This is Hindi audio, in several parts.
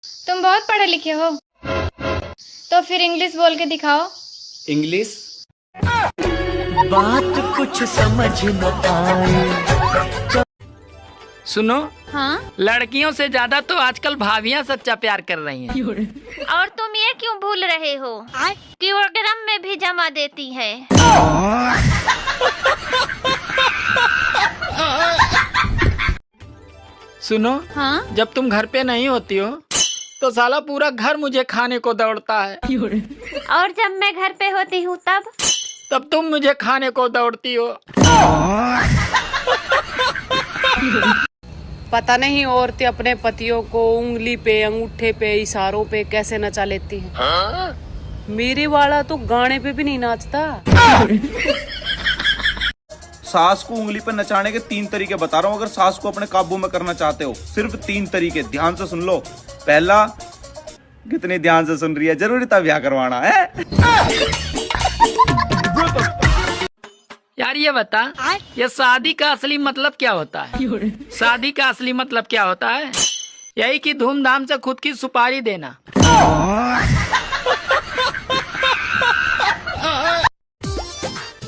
तुम बहुत पढ़े लिखे हो, तो फिर इंग्लिश बोल के दिखाओ। इंग्लिश? बात कुछ समझ न आए। सुनो, हाँ? लड़कियों से ज्यादा तो आजकल भाभियां सच्चा प्यार कर रही हैं। और तुम ये क्यों भूल रहे हो किलोग्राम में भी जमा देती है। सुनो, हाँ? जब तुम घर पे नहीं होती हो तो साला पूरा घर मुझे खाने को दौड़ता है, और जब मैं घर पे होती हूँ तब तुम मुझे खाने को दौड़ती हो। पता नहीं औरतें अपने पतियों को उंगली पे, अंगूठे पे, इशारों पे कैसे नचा लेती हैं। मेरे वाला तो गाने पे भी नहीं नाचता। सास को उंगली पर नचाने के 3 तरीके बता रहा हूँ। अगर सास को अपने काबू में करना चाहते हो, सिर्फ 3 तरीके, ध्यान से सुन लो। पहला, कितनी ध्यान से सुन रही है, जरूरी था ब्याह करवाना है। यार ये बता, ये शादी का असली मतलब क्या होता है? शादी का असली मतलब क्या होता है? यही कि धूमधाम से खुद की सुपारी देना।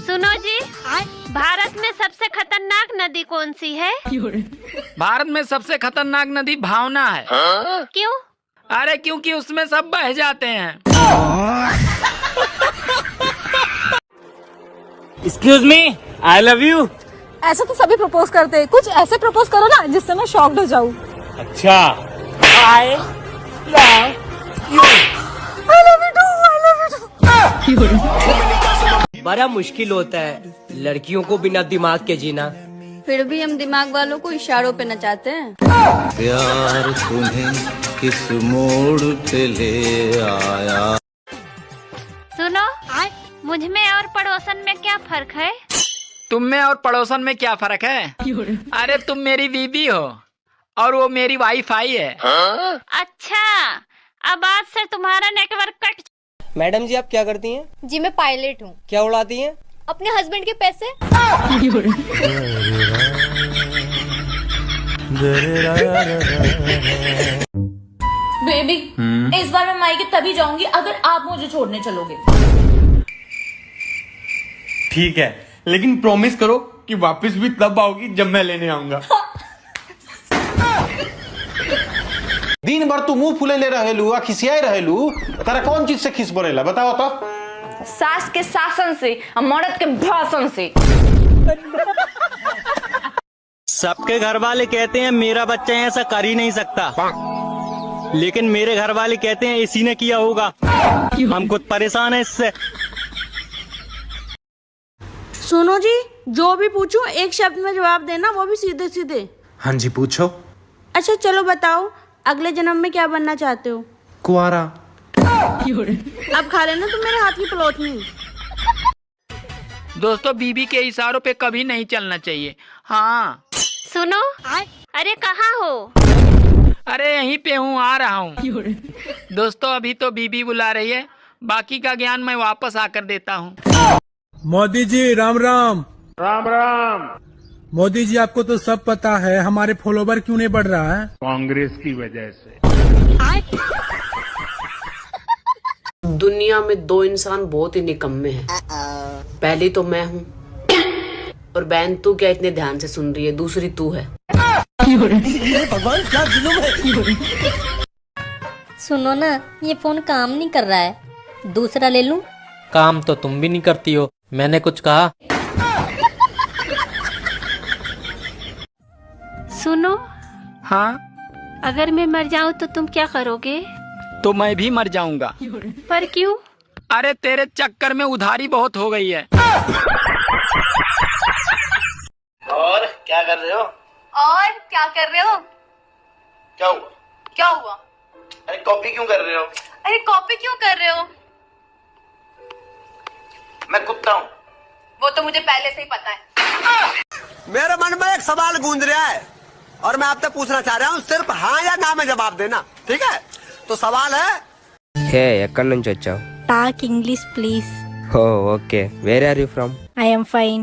सुनो जी, भारत में सबसे खतरनाक नदी कौन सी है? भारत में सबसे खतरनाक नदी भावना है। क्यों? अरे क्योंकि उसमें सब बह जाते हैं। Excuse me, I love you. ऐसा तो सभी प्रपोज करते हैं, कुछ ऐसे प्रपोज करो ना जिससे मैं शॉक्ड हो जाऊं। अच्छा, I love you. I love you too. बड़ा मुश्किल होता है लड़कियों को बिना दिमाग के जीना। फिर भी हम दिमाग वालों को इशारों पे नचाते हैं। प्यार तुम्हें किस मोड़ पे ले आया। सुनो, मुझ में और पड़ोसन में क्या फर्क है? तुम में और पड़ोसन में क्या फर्क है? अरे तुम मेरी बीबी हो और वो मेरी वाईफाई है। अच्छा, अब आज से तुम्हारा नेटवर्क कट। मैडम जी, आप क्या करती हैं? जी मैं पायलट हूँ। क्या उड़ाती हैं? अपने हस्बैंड के पैसे। बेबी, इस बार मैं मायके तभी जाऊंगी अगर आप मुझे छोड़ने चलोगे। ठीक है, लेकिन प्रॉमिस करो कि वापस भी तब आओगी जब मैं लेने आऊंगा। दिन भर तू मुंह फुले ले रहेलू, खिसियाई रहेलू, तेरा कौन चीज से खिस बरेला बताओ तो। सास के शासन से, मर्द के भाषण से। सबके घर वाले कहते हैं मेरा बच्चा ऐसा कर ही नहीं सकता, लेकिन मेरे घर वाले कहते हैं इसी ने किया होगा। हम खुद परेशान है इससे। सुनो जी, जो भी पूछूं एक शब्द में जवाब देना, वो भी सीधे सीधे। हाँ जी पूछो। अच्छा चलो बताओ, अगले जन्म में क्या बनना चाहते हो? कुआरा। अब खा लेना तुम मेरे हाथ की पलौटनी। दोस्तों, बीबी के इशारों पे कभी नहीं चलना चाहिए। हाँ सुनो, अरे कहाँ हो? अरे यहीं पे हूँ, आ रहा हूँ। दोस्तों, अभी तो बीबी बुला रही है, बाकी का ज्ञान मैं वापस आकर देता हूँ। मोदी जी राम राम। राम राम। मोदी जी, आपको तो सब पता है हमारे फॉलोवर क्यों नहीं बढ़ रहा है? कांग्रेस की वजह से। दुनिया में 2 इंसान बहुत ही निकम्मे हैं। पहली तो मैं हूँ, और बहन तू क्या इतने ध्यान से सुन रही है? दूसरी तू है। भगवान, क्या जुल्म है। सुनो ना, ये फोन काम नहीं कर रहा है, दूसरा ले लूं? काम तो तुम भी नहीं करती हो, मैंने कुछ कहा? सुनो, हाँ? अगर मैं मर जाऊँ तो तुम क्या करोगे? तो मैं भी मर जाऊंगा। पर क्यों? अरे तेरे चक्कर में उधारी बहुत हो गई है। और क्या कर रहे हो? और क्या कर रहे हो? क्या हुआ? क्या हुआ? अरे कॉपी क्यों कर रहे हो? अरे कॉपी क्यों कर रहे हो? मैं कुत्ता हूँ। वो तो मुझे पहले से ही पता है। मेरे मन में एक सवाल गूंज रहा है और मैं आपसे पूछना चाह रहा हूँ, सिर्फ हाँ या ना में जवाब देना, ठीक है? तो सवाल है, ఎక్కడి నుంచి వచ్చావు? Talk English please. Oh okay, where are you from? I am fine.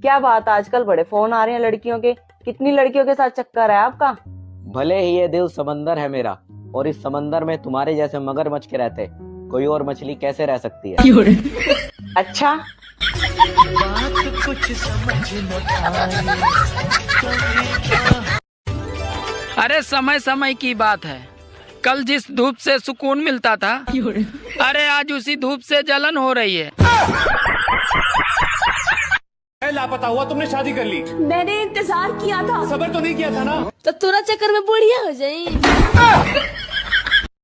क्या बात, आजकल बड़े फोन आ रहे हैं लड़कियों के, कितनी लड़कियों के साथ चक्कर है आपका? भले ही ये दिल समंदर है मेरा, और इस समंदर में तुम्हारे जैसे मगरमच्छ के रहते कोई और मछली कैसे रह सकती है? अच्छा, अरे समय समय की बात है, कल जिस धूप से सुकून मिलता था, अरे आज उसी धूप से जलन हो रही है। लापता हुआ, तुमने शादी कर ली। मैंने इंतजार किया था। सबर तो नहीं किया था ना? तो थोड़ा चक्कर में बुढ़िया हो जाए।